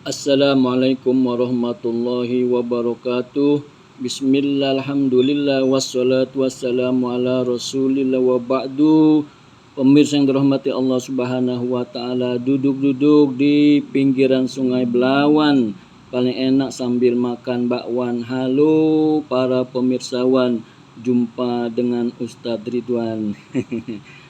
Assalamualaikum warahmatullahi wabarakatuh. Bismillah, alhamdulillah, wassalatu wassalamu ala rasulillah wa ba'du. Pemirsa yang dirahmati Allah subhanahu wa ta'ala, duduk-duduk di pinggiran sungai Belawan, paling enak sambil makan bakwan. Halo para pemirsawan, jumpa dengan Ustadz Ridwan.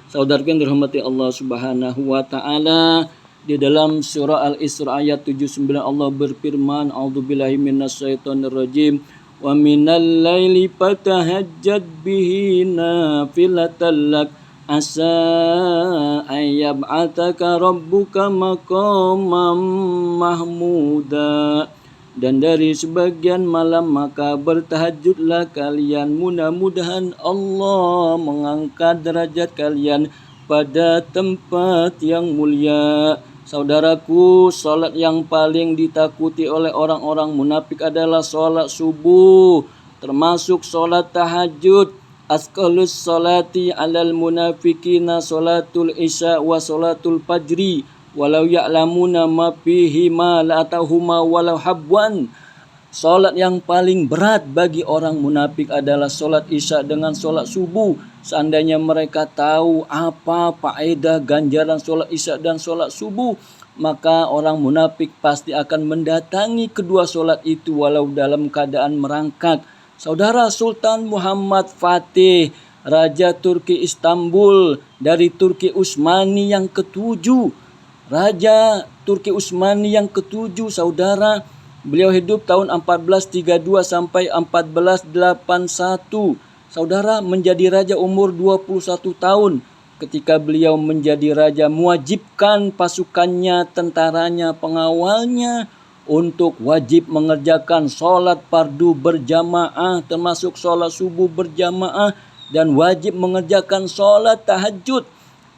Saudaraku yang dirahmati Allah subhanahu wa ta'ala, di dalam surah Al-Isra ayat 79 Allah berfirman, a'udzubillahi minasyaitonirrajim, wa minal laili fatahajjad bihi nafilatan lak asa ayyab'ataka rabbuka maqamam mahmuda. Dan dari sebagian malam maka bertahajudlah kalian, mudah-mudahan Allah mengangkat derajat kalian pada tempat yang mulia. Saudaraku, salat yang paling ditakuti oleh orang-orang munafik adalah salat subuh, termasuk salat tahajud. Asqalus salati alal munafikina salatul isya wa salatul fajri walau ya'lamuna ma fihi ma la'atahuma walau habwan. Salat yang paling berat bagi orang munafik adalah salat isya dengan salat subuh. Seandainya mereka tahu apa faedah ganjaran salat isya dan salat subuh, maka orang munafik pasti akan mendatangi kedua salat itu walau dalam keadaan merangkak. Saudara, Sultan Muhammad Fatih, Raja Turki Istanbul dari Turki Utsmani yang ketujuh, Raja Turki Utsmani yang ketujuh, saudara, beliau hidup tahun 1432 sampai 1481. Saudara, menjadi raja umur 21 tahun. Ketika beliau menjadi raja, mewajibkan pasukannya, tentaranya, pengawalnya untuk wajib mengerjakan sholat fardu berjamaah, termasuk sholat subuh berjamaah, dan wajib mengerjakan sholat tahajud.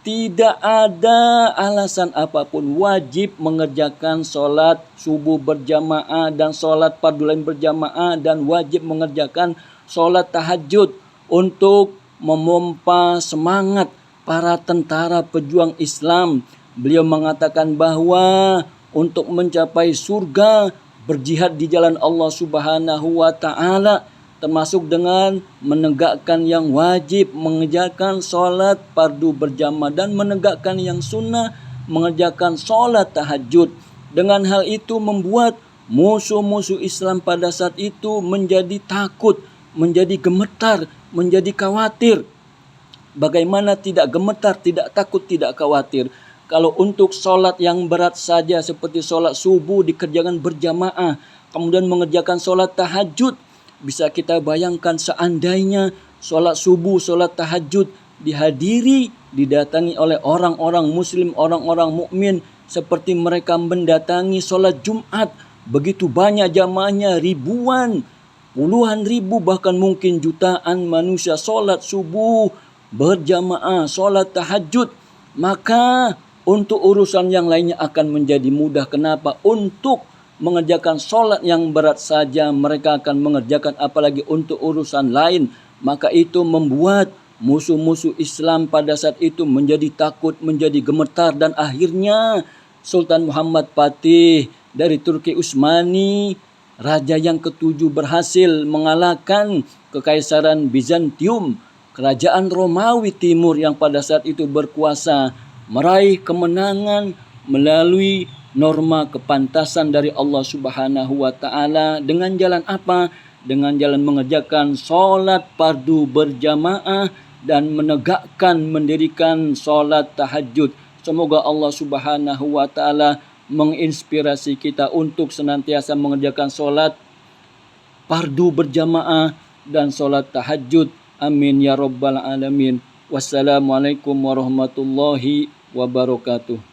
Tidak ada alasan apapun, wajib mengerjakan sholat subuh berjamaah dan sholat fardu lain berjamaah, dan wajib mengerjakan sholat tahajud untuk memompa semangat para tentara pejuang Islam. Beliau mengatakan bahwa untuk mencapai surga, berjihad di jalan Allah subhanahu wa ta'ala, termasuk dengan menegakkan yang wajib, mengerjakan sholat fardu berjamaah, dan menegakkan yang sunnah, mengerjakan sholat tahajud. Dengan hal itu membuat musuh-musuh Islam pada saat itu menjadi takut, menjadi gemetar, menjadi khawatir. Bagaimana tidak gemetar, tidak takut, tidak khawatir? Kalau untuk sholat yang berat saja seperti sholat subuh dikerjakan berjamaah, kemudian mengerjakan sholat tahajud, bisa kita bayangkan seandainya sholat subuh, sholat tahajud dihadiri, didatangi oleh orang-orang muslim, orang-orang mukmin, seperti mereka mendatangi sholat Jumat. Begitu banyak jamaahnya, ribuan, puluhan ribu, bahkan mungkin jutaan manusia sholat subuh berjamaah, sholat tahajud. Maka untuk urusan yang lainnya akan menjadi mudah. Kenapa? Untuk mengerjakan sholat yang berat saja mereka akan mengerjakan, apalagi untuk urusan lain. Maka itu membuat musuh-musuh Islam pada saat itu menjadi takut, menjadi gemetar, dan akhirnya Sultan Muhammad Fatih dari Turki Utsmani, raja yang ketujuh, berhasil mengalahkan Kekaisaran Bizantium, kerajaan Romawi Timur yang pada saat itu berkuasa, meraih kemenangan melalui norma kepantasan dari Allah subhanahu wa ta'ala. Dengan jalan apa? Dengan jalan mengerjakan sholat fardu berjamaah dan menegakkan, mendirikan sholat tahajud. Semoga Allah subhanahu wa ta'ala menginspirasi kita untuk senantiasa mengerjakan sholat fardu berjamaah dan sholat tahajud. Amin ya rabbal alamin. Wassalamualaikum warahmatullahi wabarakatuh.